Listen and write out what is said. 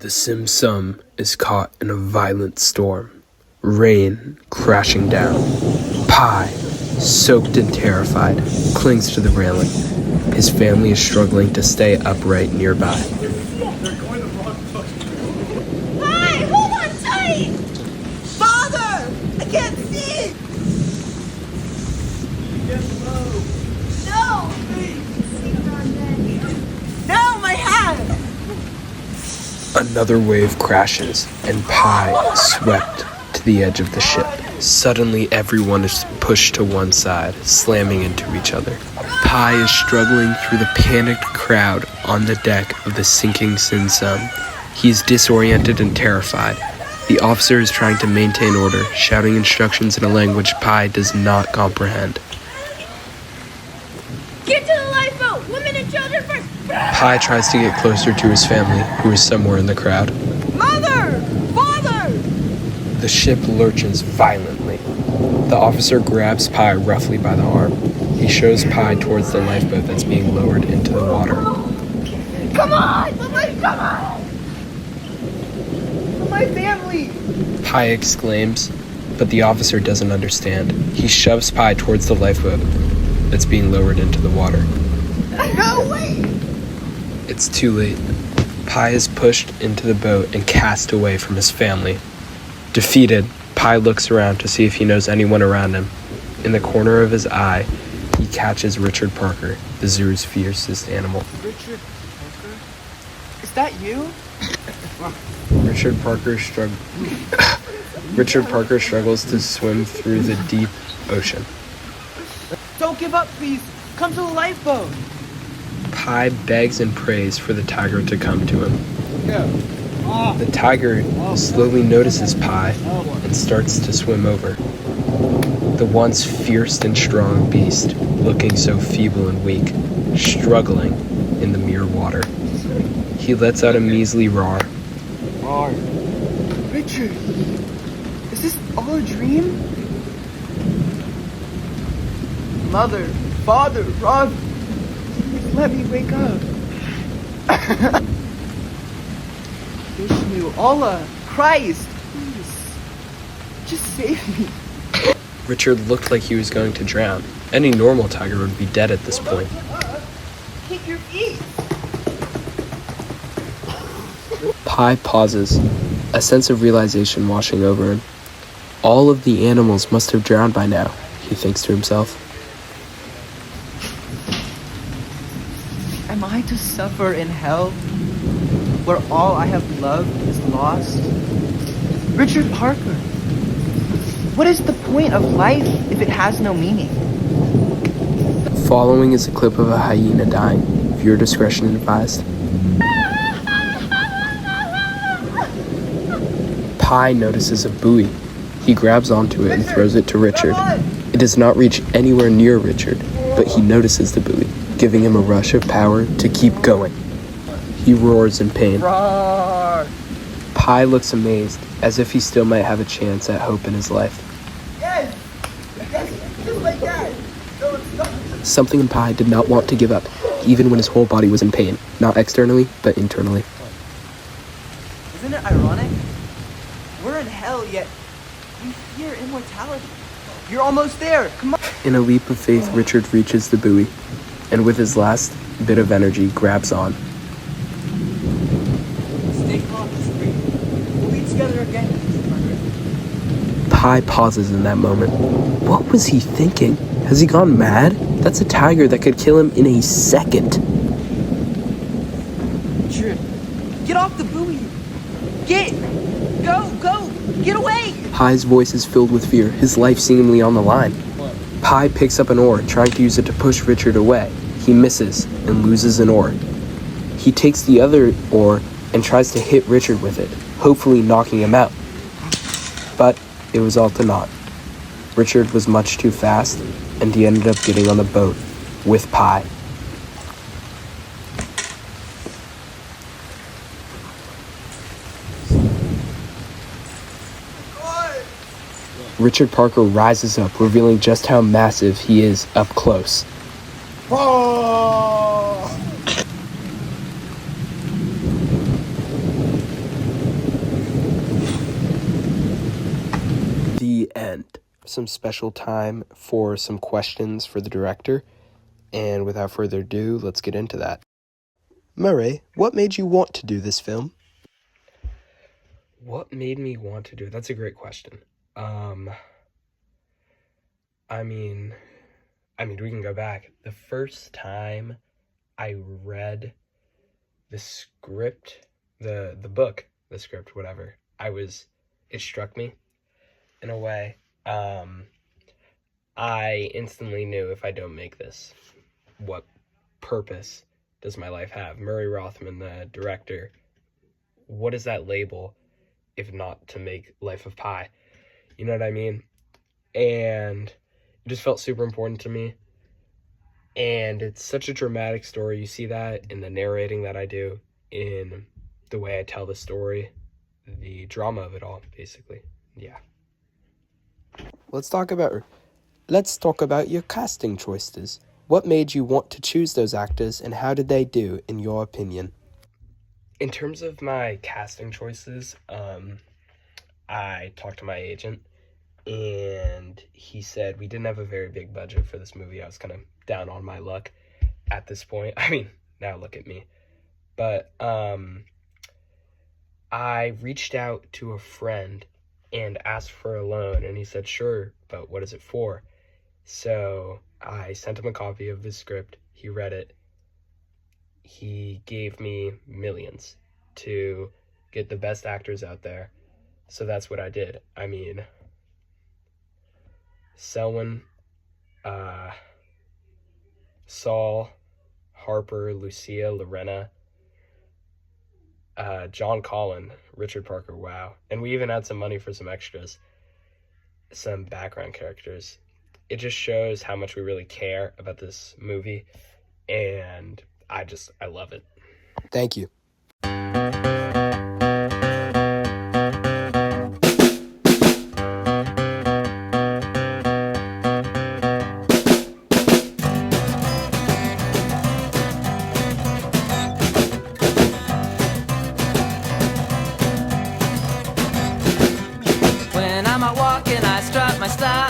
The Sim Sum is caught in a violent storm. Rain crashing down. Pi, soaked and terrified, clings to the railing. His family is struggling to stay upright nearby. Hi, hold on tight! Father! I can't see! No! No, my hand! Another wave crashes, and Pi swept to the edge of the ship. Suddenly, everyone is pushed to one side, slamming into each other. Pi is struggling through the panicked crowd on the deck of the sinking Sim Sum. He is disoriented and terrified. The officer is trying to maintain order, shouting instructions in a language Pi does not comprehend. Get to the lifeboat! Women and children first! Pi tries to get closer to his family, who is somewhere in the crowd. Mother! Father! The ship lurches violently. The officer grabs Pi roughly by the arm. He shows Pi towards the lifeboat that's being lowered into the water. Come on! Come on! My family! Pi exclaims, but the officer doesn't understand. He shoves Pi towards the lifeboat that's being lowered into the water. No, wait! It's too late. Pi is pushed into the boat and cast away from his family. Defeated, Pi looks around to see if he knows anyone around him. In the corner of his eye, he catches Richard Parker, the zoo's fiercest animal. Richard Parker? Is that you? Richard Parker struggles to swim through the deep ocean. Don't give up, please. Come to the lifeboat. Pi begs and prays for the tiger to come to him. The tiger slowly notices Pi and starts to swim over. The once fierce and strong beast, looking so feeble and weak, struggling in the mere water. He lets out a measly roar. Richard, is this all a dream? Mother, Father, Rob, please let me wake up. Vishnu, Allah, Christ, please, just save me. Richard looked like he was going to drown. Any normal tiger would be dead at this point. Keep your feet. Pi pauses, a sense of realization washing over him. All of the animals must have drowned by now, he thinks to himself. Am I to suffer in hell, where all I have loved is lost? Richard Parker, what is the point of life if it has no meaning? Following is a clip of a hyena dying. Viewer discretion advised. Pi notices a buoy. He grabs onto it and throws it to Richard. It does not reach anywhere near Richard, but he notices the buoy, giving him a rush of power to keep going. He roars in pain. Roar! Pi looks amazed, as if he still might have a chance at hope in his life. Yes! Just like that! Something in Pi did not want to give up, even when his whole body was in pain, not externally, but internally. Isn't it ironic? We're in hell, yet we fear immortality. You're almost there. Come on. In a leap of faith, Richard reaches the buoy, and with his last bit of energy, grabs on. Stay calm, just breathe. We'll be together again. Pi pauses in that moment. What was he thinking? Has he gone mad? That's a tiger that could kill him in a second. Richard, get off the buoy. Go, get away. Pi's voice is filled with fear, his life seemingly on the line. Pi picks up an oar, trying to use it to push Richard away. He misses and loses an oar. He takes the other oar and tries to hit Richard with it, hopefully knocking him out. But it was all to naught. Richard was much too fast, and he ended up getting on the boat with Pi. Richard Parker rises up, revealing just how massive he is up close. end. Some special time for some questions for the director. And without further ado, let's get into that. Murray, what made you want to do this film? What made me want to do it? That's a great question. I mean, we can go back. The first time I read the script, the book, the script, whatever, it struck me in a way. I instantly knew, if I don't make this, what purpose does my life have? Murray Rothman, the director, what is that label if not to make Life of Pi? You know what I mean? And it just felt super important to me. And it's such a dramatic story. You see that in the narrating that I do, in the way I tell the story, the drama of it all, basically. Yeah. Let's talk about your casting choices. What made you want to choose those actors, and how did they do, in your opinion? In terms of my casting choices, I talked to my agent, and he said we didn't have a very big budget for this movie. I was kind of down on my luck at this point. I mean, now look at me. But I reached out to a friend and asked for a loan, and he said, sure, but what is it for? So I sent him a copy of the script. He read it. He gave me millions to get the best actors out there. So that's what I did. I mean, Selwyn, Saul, Harper, Lucia, Lorena, John Collin, Richard Parker, wow. And we even had some money for some extras, some background characters. It just shows how much we really care about this movie, and I love it. Thank you. When I'm out walking, I strut my style.